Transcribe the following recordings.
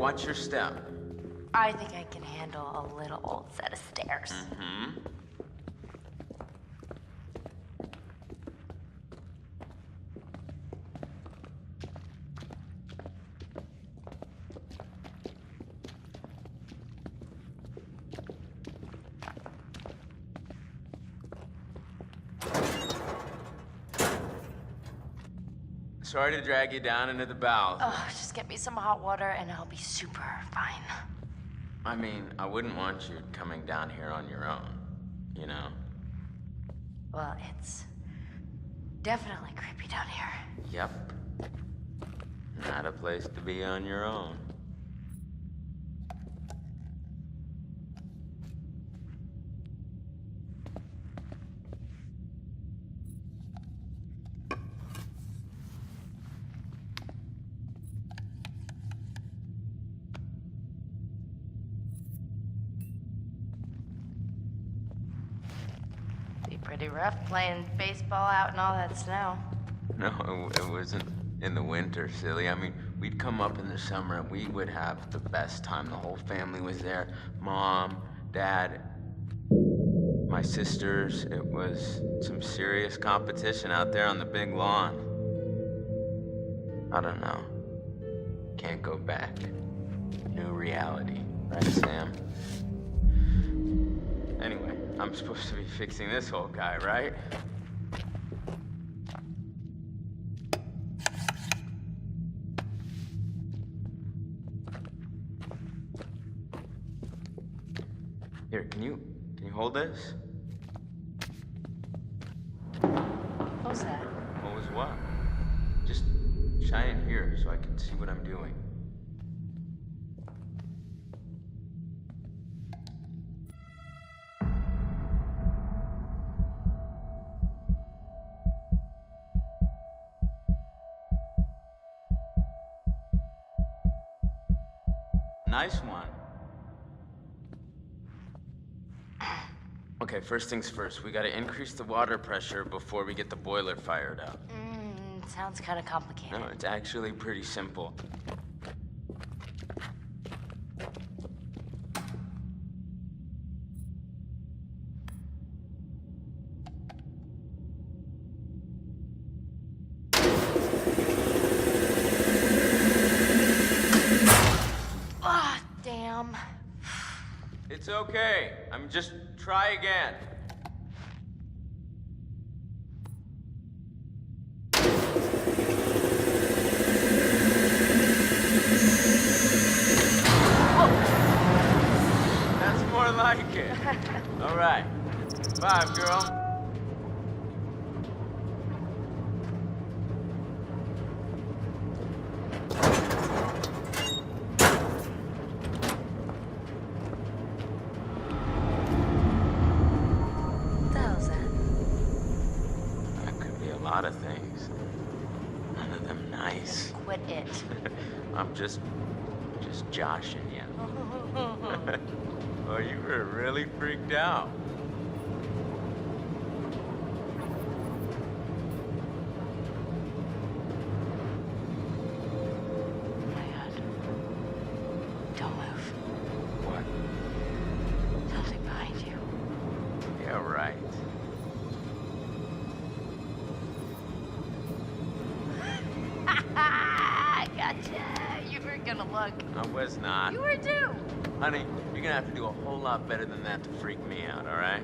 watch your step. I think I can handle a little old set of stairs. Mm-hmm. Sorry to drag you down into the bowels. Oh, just get me some hot water and I'll be super fine. I mean, I wouldn't want you coming down here on your own, you know? Well, it's definitely creepy down here. Yep. Not a place to be on your own. Be pretty rough playing baseball out in all that snow. No, it wasn't in the winter, silly. I mean, we'd come up in the summer and we would have the best time. The whole family was there. Mom, Dad, my sisters. It was some serious competition out there on the big lawn. I don't know. Can't go back. New reality, right, Sam? Anyway, I'm supposed to be fixing this old guy, right? Here, can you hold this? What was that? What was what? Just shine it here so I can see what I'm doing. Nice one. Okay, first things first. We gotta increase the water pressure before we get the boiler fired up. Sounds kind of complicated. No, it's actually pretty simple. Ah, damn. It's okay. I'm just try again. That's more like it. All right. 5, girl. What the hell's that? That could be a lot of things. None of them nice. Quit it. I'm just joshing you. Oh, you were really freaked out. Oh my God. Don't move. What? Something behind you. Yeah, right. I gotcha. You were gonna look. I was not. You were too. Honey, you're gonna have to do a whole lot better than that to freak me out, all right?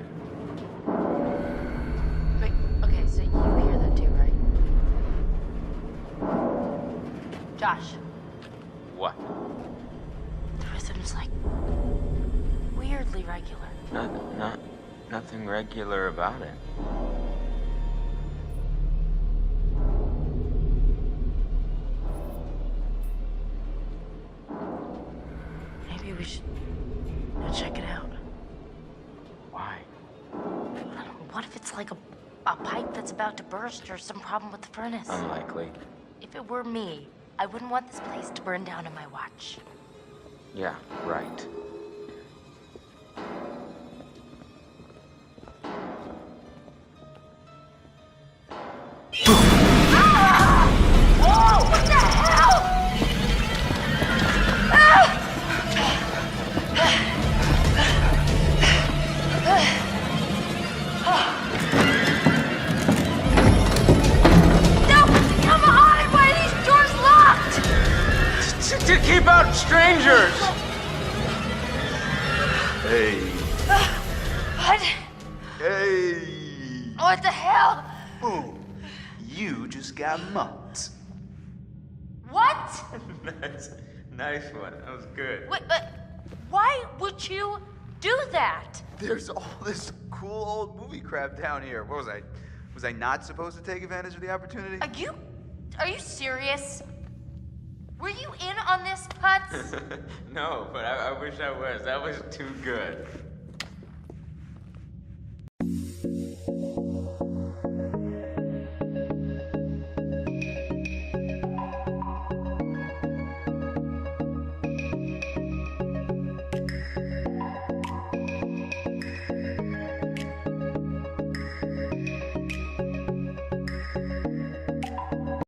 Wait, okay, so you hear that too, right? Josh, What? the rhythm's like weirdly regular. Nothing regular about it. Maybe we should go check it out. Why? I don't know, what if it's like a pipe that's about to burst or some problem with the furnace? Unlikely. If it were me, I wouldn't want this place to burn down on my watch. Yeah, right. Whoa! What the hell? Ah! aren't strangers! Hey. What? Hey. What the hell? Boom. You just got mugged. What? Nice one. That was good. Wait, but why would you do that? There's all this cool old movie crap down here. What was I? Was I not supposed to take advantage of the opportunity? Are you serious? Were you in on this, Putz? No, but I wish I was. That was too good.